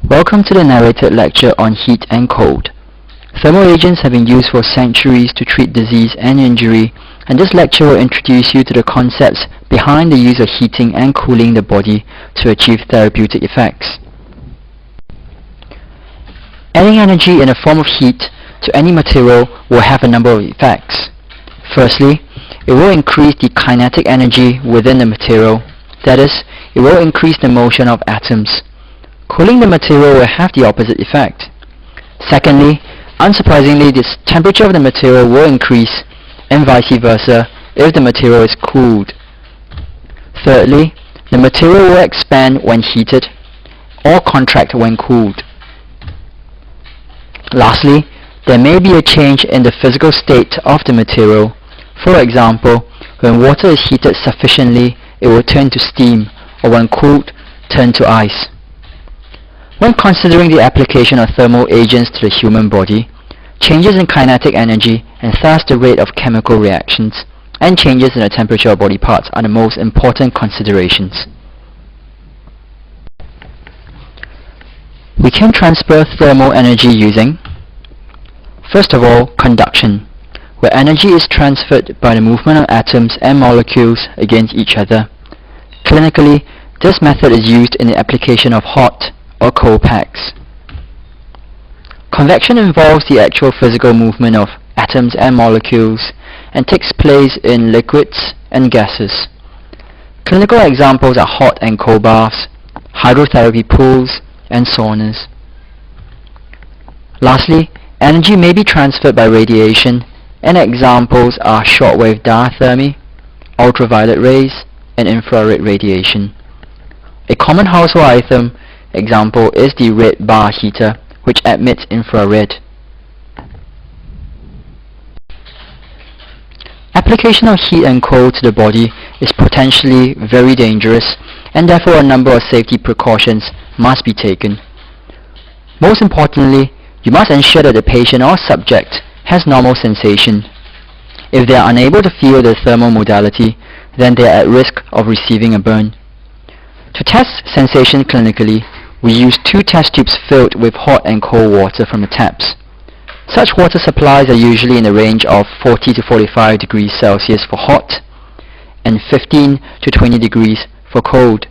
Welcome to the narrated lecture on heat and cold. Thermal agents have been used for centuries to treat disease and injury, and this lecture will introduce you to the concepts behind the use of heating and cooling the body to achieve therapeutic effects. Adding energy in the form of heat to any material will have a number of effects. Firstly, it will increase the kinetic energy within the material, that is, it will increase the motion of atoms. Cooling the material will have the opposite effect. Secondly, unsurprisingly, the temperature of the material will increase, and vice versa, if the material is cooled. Thirdly, the material will expand when heated, or contract when cooled. Lastly, there may be a change in the physical state of the material. For example, when water is heated sufficiently, it will turn to steam, or when cooled, turn to ice. When considering the application of thermal agents to the human body, changes in kinetic energy and thus the rate of chemical reactions, and changes in the temperature of body parts are the most important considerations. We can transfer thermal energy using, first of all, conduction, where energy is transferred by the movement of atoms and molecules against each other. Clinically, this method is used in the application of hot or cold packs. Convection involves the actual physical movement of atoms and molecules and takes place in liquids and gases. Clinical examples are hot and cold baths, hydrotherapy pools, and saunas. Lastly, energy may be transferred by radiation, and examples are shortwave diathermy, ultraviolet rays, and infrared radiation. A common household item example is the red bar heater, which emits infrared. Application of heat and cold to the body is potentially very dangerous, and therefore a number of safety precautions must be taken. Most importantly, you must ensure that the patient or subject has normal sensation. If they are unable to feel the thermal modality, then they are at risk of receiving a burn. To test sensation clinically, we use 2 test tubes filled with hot and cold water from the taps. Such water supplies are usually in the range of 40 to 45 degrees Celsius for hot and 15 to 20 degrees for cold.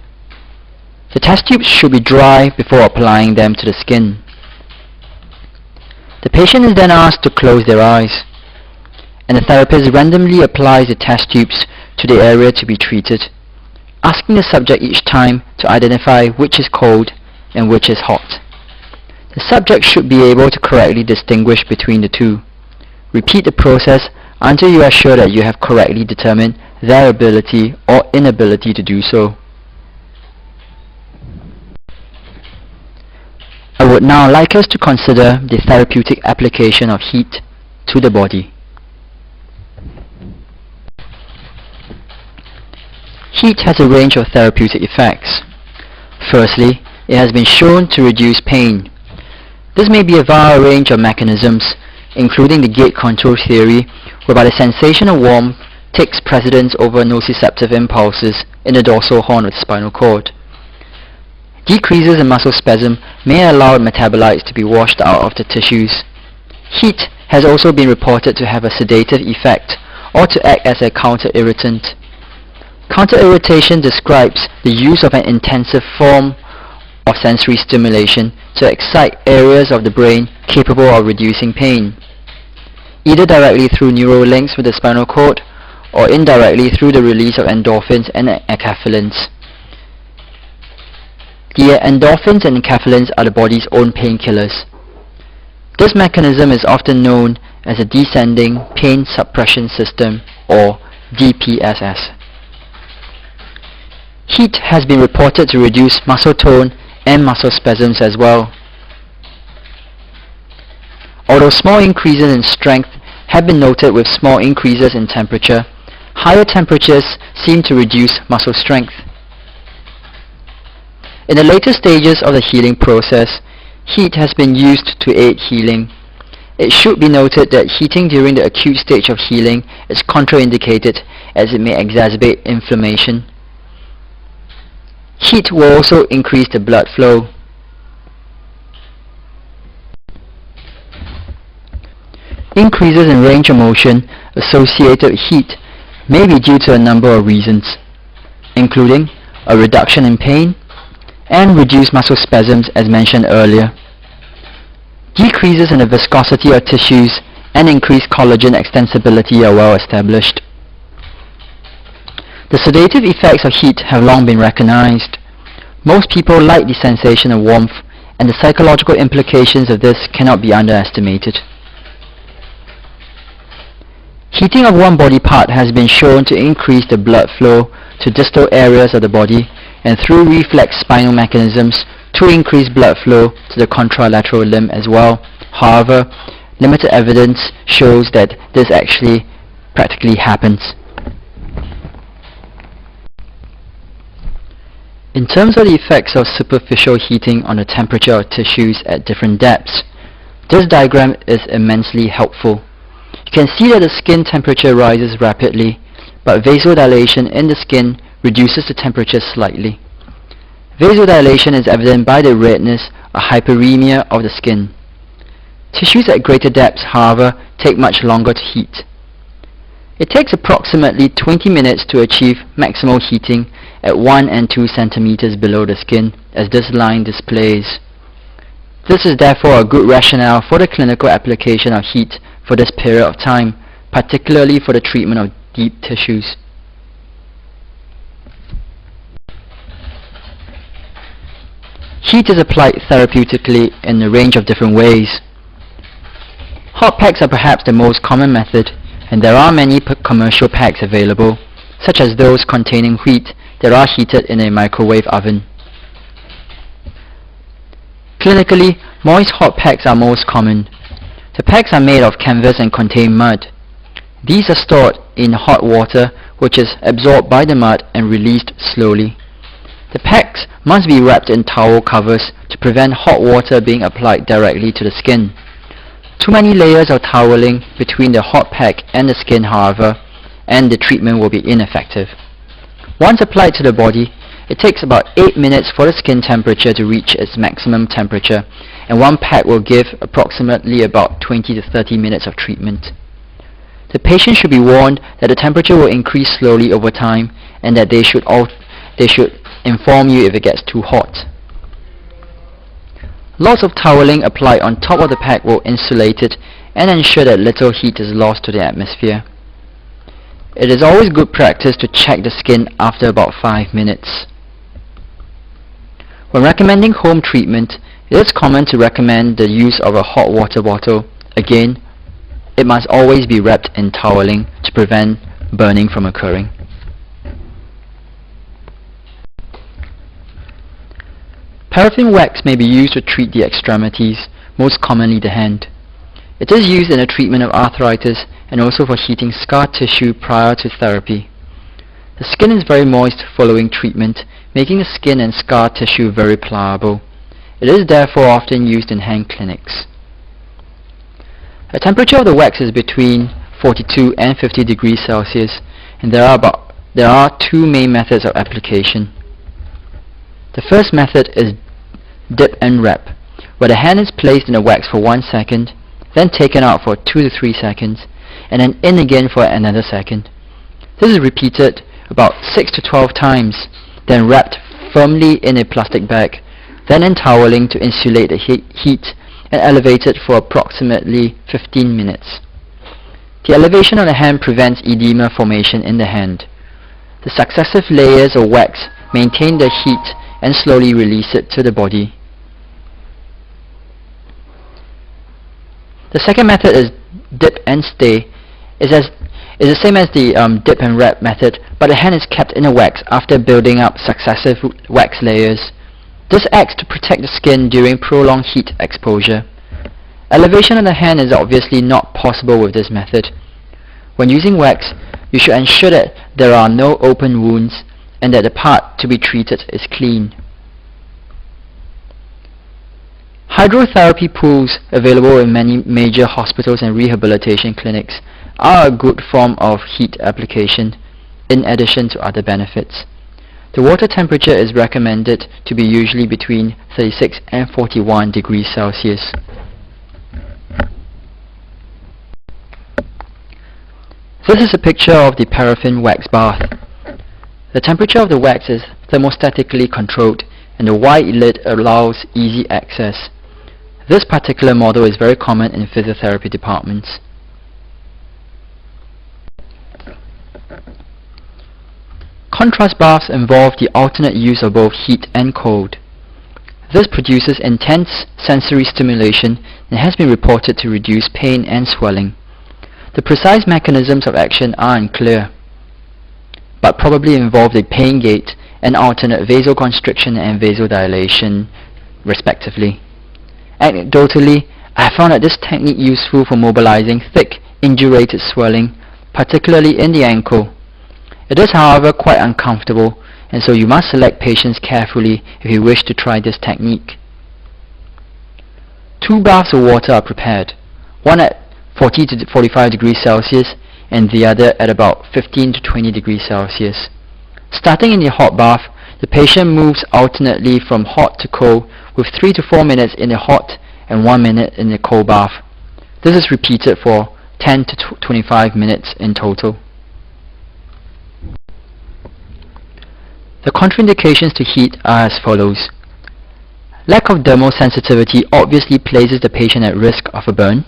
The test tubes should be dry before applying them to the skin. The patient is then asked to close their eyes, and the therapist randomly applies the test tubes to the area to be treated, asking the subject each time to identify which is cold and which is hot. The subject should be able to correctly distinguish between the two. Repeat the process until you are sure that you have correctly determined their ability or inability to do so. I would now like us to consider the therapeutic application of heat to the body. Heat has a range of therapeutic effects. Firstly, it has been shown to reduce pain. This may be via a range of mechanisms, including the gate control theory, whereby the sensation of warmth takes precedence over nociceptive impulses in the dorsal horn of the spinal cord. Decreases in muscle spasm may allow metabolites to be washed out of the tissues. Heat has also been reported to have a sedative effect or to act as a counter-irritant. Counter-irritation describes the use of an intensive form of sensory stimulation to excite areas of the brain capable of reducing pain, either directly through neural links with the spinal cord or indirectly through the release of endorphins and enkephalins. The endorphins and enkephalins are the body's own painkillers. This mechanism is often known as a descending pain suppression system, or DPSS. Heat has been reported to reduce muscle tone and muscle spasms as well. Although small increases in strength have been noted with small increases in temperature, higher temperatures seem to reduce muscle strength. In the later stages of the healing process, heat has been used to aid healing. It should be noted that heating during the acute stage of healing is contraindicated, as it may exacerbate inflammation. Heat will also increase the blood flow. Increases in range of motion associated with heat may be due to a number of reasons, including a reduction in pain and reduced muscle spasms as mentioned earlier. Decreases in the viscosity of tissues and increased collagen extensibility are well established. The sedative effects of heat have long been recognized. Most people like the sensation of warmth, and the psychological implications of this cannot be underestimated. Heating of one body part has been shown to increase the blood flow to distal areas of the body and through reflex spinal mechanisms to increase blood flow to the contralateral limb as well. However, limited evidence shows that this actually practically happens. In terms of the effects of superficial heating on the temperature of tissues at different depths, this diagram is immensely helpful. You can see that the skin temperature rises rapidly, but vasodilation in the skin reduces the temperature slightly. Vasodilation is evident by the redness or hyperemia of the skin. Tissues at greater depths, however, take much longer to heat. It takes approximately 20 minutes to achieve maximal heating at 1 and 2 centimeters below the skin, as this line displays. This is therefore a good rationale for the clinical application of heat for this period of time, particularly for the treatment of deep tissues. Heat is applied therapeutically in a range of different ways. Hot packs are perhaps the most common method, and there are many commercial packs available, such as those containing wheat that are heated in a microwave oven. Clinically, moist hot packs are most common. The packs are made of canvas and contain mud. These are stored in hot water, which is absorbed by the mud and released slowly. The packs must be wrapped in towel covers to prevent hot water being applied directly to the skin. Too many layers of toweling between the hot pack and the skin, however, and the treatment will be ineffective. Once applied to the body, it takes about 8 minutes for the skin temperature to reach its maximum temperature, and one pack will give approximately about 20 to 30 minutes of treatment. The patient should be warned that the temperature will increase slowly over time, and that they should inform you if it gets too hot. Lots of toweling applied on top of the pack will insulate it and ensure that little heat is lost to the atmosphere. It is always good practice to check the skin after about 5 minutes. When recommending home treatment, it is common to recommend the use of a hot water bottle. Again, it must always be wrapped in toweling to prevent burning from occurring. Paraffin wax may be used to treat the extremities, most commonly the hand. It is used in the treatment of arthritis and also for heating scar tissue prior to therapy. The skin is very moist following treatment, making the skin and scar tissue very pliable. It is therefore often used in hand clinics. The temperature of the wax is between 42 and 50 degrees Celsius, and there are two main methods of application. The first method is dip and wrap, where the hand is placed in the wax for 1 second, then taken out for 2 to 3 seconds, and then in again for another second. This is repeated about 6 to 12 times, then wrapped firmly in a plastic bag, then entoweling to insulate the heat, and elevated for approximately 15 minutes. The elevation of the hand prevents edema formation in the hand. The successive layers of wax maintain the heat and slowly release it to the body. The second method is dip and stay. Is the same as the dip and wrap method, but the hand is kept in the wax after building up successive wax layers. This acts to protect the skin during prolonged heat exposure. Elevation of the hand is obviously not possible with this method. When using wax, you should ensure that there are no open wounds and that the part to be treated is clean. Hydrotherapy pools available in many major hospitals and rehabilitation clinics are a good form of heat application in addition to other benefits. The water temperature is recommended to be usually between 36 and 41 degrees Celsius. This is a picture of the paraffin wax bath. The temperature of the wax is thermostatically controlled and the wide lid allows easy access. This particular model is very common in physiotherapy departments. Contrast baths involve the alternate use of both heat and cold. This produces intense sensory stimulation and has been reported to reduce pain and swelling. The precise mechanisms of action are unclear, but probably involve the pain gate and alternate vasoconstriction and vasodilation, respectively. Anecdotally, I found that this technique useful for mobilizing thick, indurated swelling, particularly in the ankle. It is, however, quite uncomfortable, and so you must select patients carefully if you wish to try this technique. 2 baths of water are prepared, one at 40 to 45 degrees Celsius and the other at about 15 to 20 degrees Celsius. Starting in the hot bath, the patient moves alternately from hot to cold with 3 to 4 minutes in the hot and 1 minute in the cold bath. This is repeated for 10 to 25 minutes in total. The contraindications to heat are as follows. Lack of dermal sensitivity obviously places the patient at risk of a burn.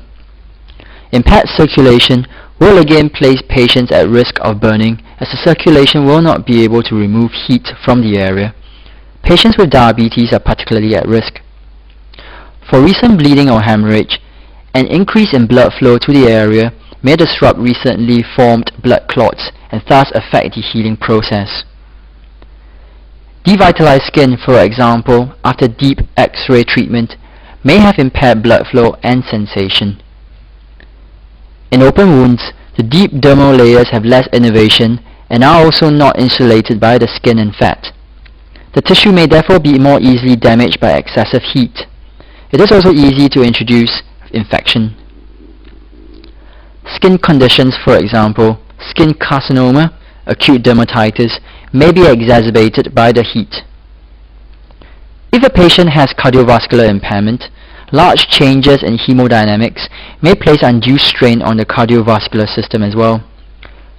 Impaired circulation will again place patients at risk of burning, as the circulation will not be able to remove heat from the area. Patients with diabetes are particularly at risk. For recent bleeding or hemorrhage, an increase in blood flow to the area may disrupt recently formed blood clots and thus affect the healing process. Devitalized skin, for example, after deep X-ray treatment, may have impaired blood flow and sensation. In open wounds, the deep dermal layers have less innervation and are also not insulated by the skin and fat. The tissue may therefore be more easily damaged by excessive heat. It is also easy to introduce infection. Skin conditions, for example, skin carcinoma, acute dermatitis, may be exacerbated by the heat. If a patient has cardiovascular impairment, large changes in hemodynamics may place undue strain on the cardiovascular system as well.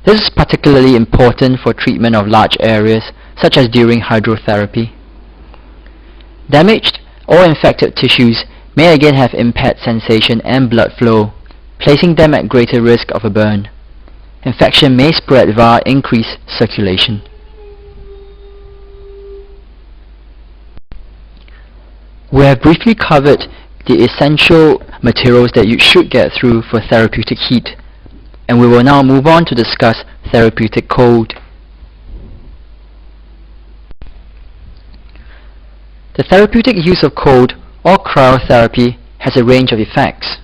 This is particularly important for treatment of large areas, such as during hydrotherapy. Damaged or infected tissues may again have impaired sensation and blood flow, placing them at greater risk of a burn. Infection may spread via increased circulation. We have briefly covered the essential materials that you should get through for therapeutic heat, and we will now move on to discuss therapeutic cold. The therapeutic use of cold or cryotherapy has a range of effects.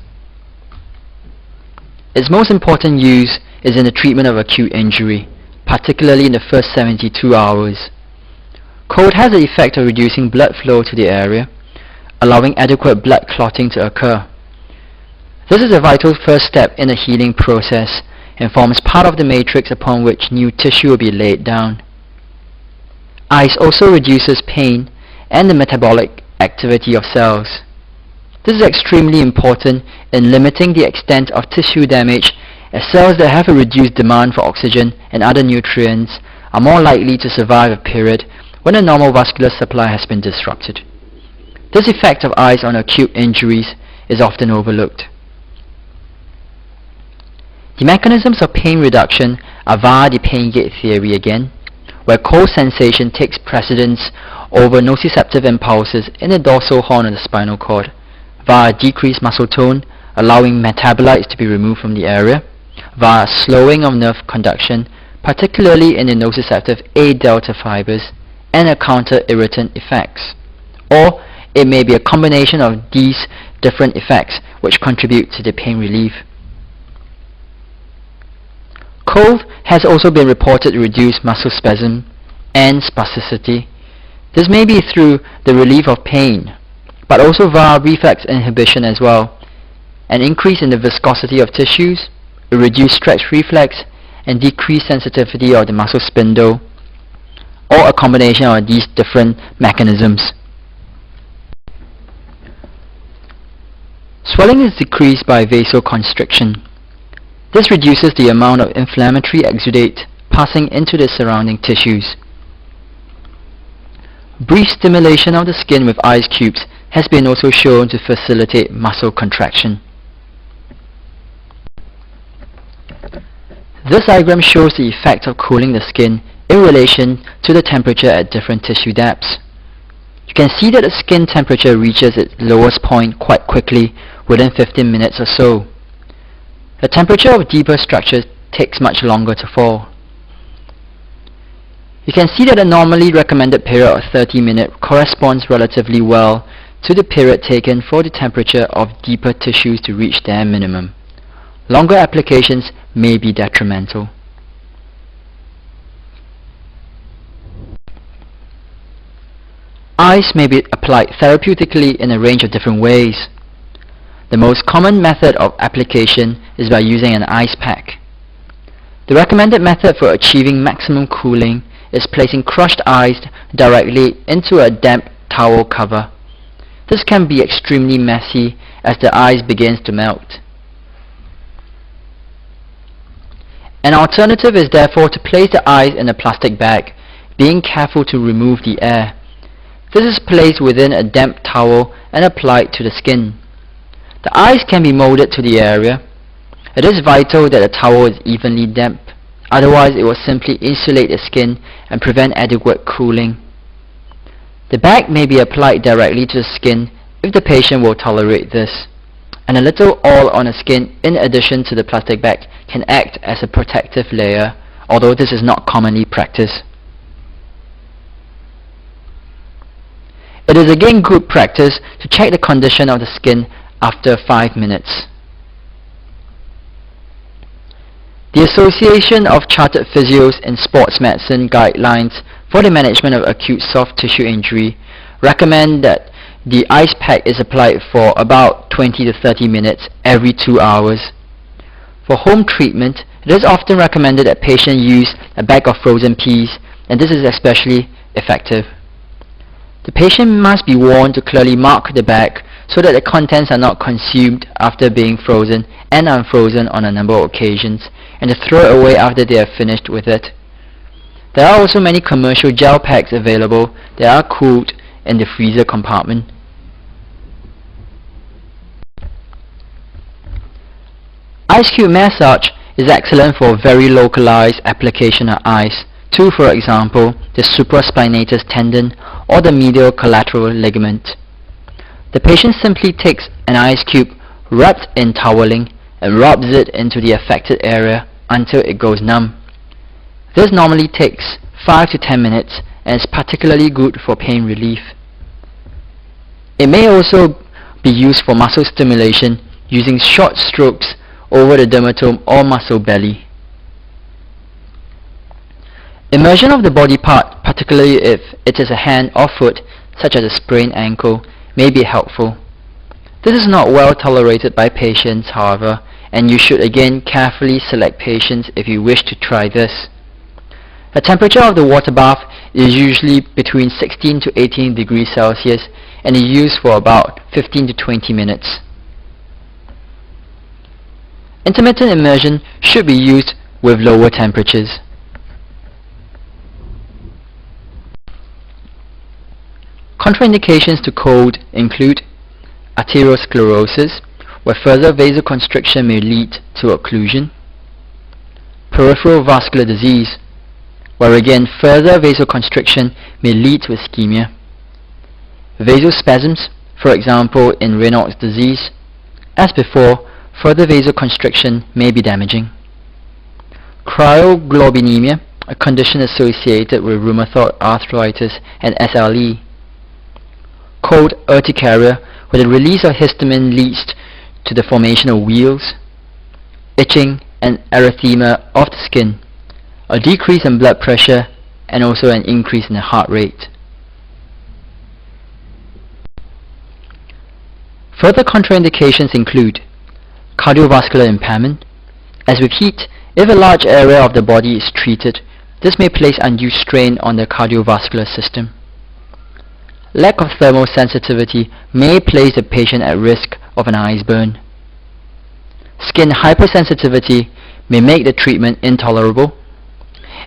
Its most important use is in the treatment of acute injury, particularly in the first 72 hours. Cold has the effect of reducing blood flow to the area, allowing adequate blood clotting to occur. This is a vital first step in the healing process and forms part of the matrix upon which new tissue will be laid down. Ice also reduces pain and the metabolic activity of cells. This is extremely important in limiting the extent of tissue damage, as cells that have a reduced demand for oxygen and other nutrients are more likely to survive a period when a normal vascular supply has been disrupted. This effect of ice on acute injuries is often overlooked. The mechanisms of pain reduction are via the pain gate theory again, where cold sensation takes precedence over nociceptive impulses in the dorsal horn of the spinal cord, via decreased muscle tone, allowing metabolites to be removed from the area, via slowing of nerve conduction, particularly in the nociceptive A delta fibers, and a counter-irritant effects. Or it may be a combination of these different effects which contribute to the pain relief. Cold has also been reported to reduce muscle spasm and spasticity. This may be through the relief of pain, but also via reflex inhibition as well, an increase in the viscosity of tissues, a reduced stretch reflex, and decreased sensitivity of the muscle spindle, or a combination of these different mechanisms. Swelling is decreased by vasoconstriction. This reduces the amount of inflammatory exudate passing into the surrounding tissues. Brief stimulation of the skin with ice cubes has been also shown to facilitate muscle contraction. This diagram shows the effect of cooling the skin in relation to the temperature at different tissue depths. You can see that the skin temperature reaches its lowest point quite quickly within 15 minutes or so. The temperature of deeper structures takes much longer to fall. You can see that the normally recommended period of 30 minutes corresponds relatively well to the period taken for the temperature of deeper tissues to reach their minimum. Longer applications may be detrimental. Ice may be applied therapeutically in a range of different ways. The most common method of application is by using an ice pack. The recommended method for achieving maximum cooling is placing crushed ice directly into a damp towel cover. This can be extremely messy as the ice begins to melt. An alternative is therefore to place the ice in a plastic bag, being careful to remove the air. This is placed within a damp towel and applied to the skin. The ice can be molded to the area. It is vital that the towel is evenly damp, otherwise it will simply insulate the skin and prevent adequate cooling. The bag may be applied directly to the skin if the patient will tolerate this, and a little oil on the skin in addition to the plastic bag can act as a protective layer, although this is not commonly practiced. It is again good practice to check the condition of the skin after 5 minutes. The Association of Chartered Physios in Sports Medicine guidelines for the management of acute soft tissue injury recommend that the ice pack is applied for about 20 to 30 minutes every 2 hours. For home treatment, it is often recommended that patients use a bag of frozen peas, and this is especially effective. The patient must be warned to clearly mark the bag so that the contents are not consumed after being frozen and unfrozen on a number of occasions, and to throw it away after they are finished with it. There are also many commercial gel packs available that are cooled in the freezer compartment. Ice cube massage is excellent for very localized application of ice to, for example, the supraspinatus tendon or the medial collateral ligament. The patient simply takes an ice cube wrapped in toweling and rubs it into the affected area until it goes numb. This normally takes 5 to 10 minutes and is particularly good for pain relief. It may also be used for muscle stimulation using short strokes over the dermatome or muscle belly. Immersion of the body part, particularly if it is a hand or foot, such as a sprained ankle, may be helpful. This is not well tolerated by patients, however, and you should again carefully select patients if you wish to try this. The temperature of the water bath is usually between 16 to 18 degrees Celsius and is used for about 15 to 20 minutes. Intermittent immersion should be used with lower temperatures. Contraindications to cold include arteriosclerosis, where further vasoconstriction may lead to occlusion; peripheral vascular disease, where again further vasoconstriction may lead to ischemia; vasospasms, for example in Raynaud's disease. As before, further vasoconstriction may be damaging; cryoglobulinemia, a condition associated with rheumatoid arthritis and SLE; cold urticaria, where the release of histamine leads to the formation of wheals; itching and erythema of the skin; a decrease in blood pressure and also an increase in the heart rate. Further contraindications include cardiovascular impairment. As with heat, if a large area of the body is treated, this may place undue strain on the cardiovascular system. Lack of thermal sensitivity may place the patient at risk of an ice burn. skin hypersensitivity may make the treatment intolerable.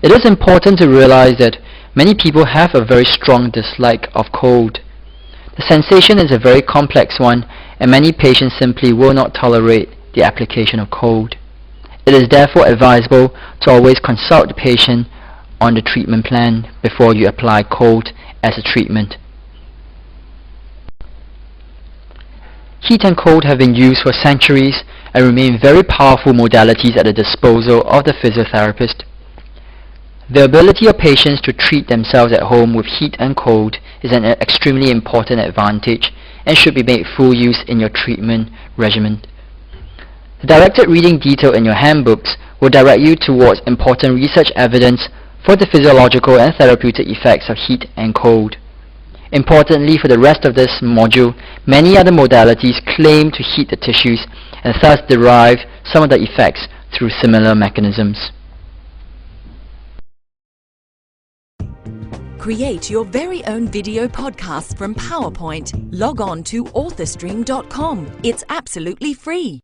It is important to realize that many people have a very strong dislike of cold. The sensation is a very complex one, and many patients simply will not tolerate the application of cold. It is therefore advisable to always consult the patient on the treatment plan before you apply cold as a treatment. Heat and cold have been used for centuries and remain very powerful modalities at the disposal of the physiotherapist. The ability of patients to treat themselves at home with heat and cold is an extremely important advantage and should be made full use in your treatment regimen. The directed reading detail in your handbooks will direct you towards important research evidence for the physiological and therapeutic effects of heat and cold. Importantly, for the rest of this module, many other modalities claim to heat the tissues and thus derive some of the effects through similar mechanisms. Create your very own video podcast from PowerPoint. Log on to authorstream.com. It's absolutely free.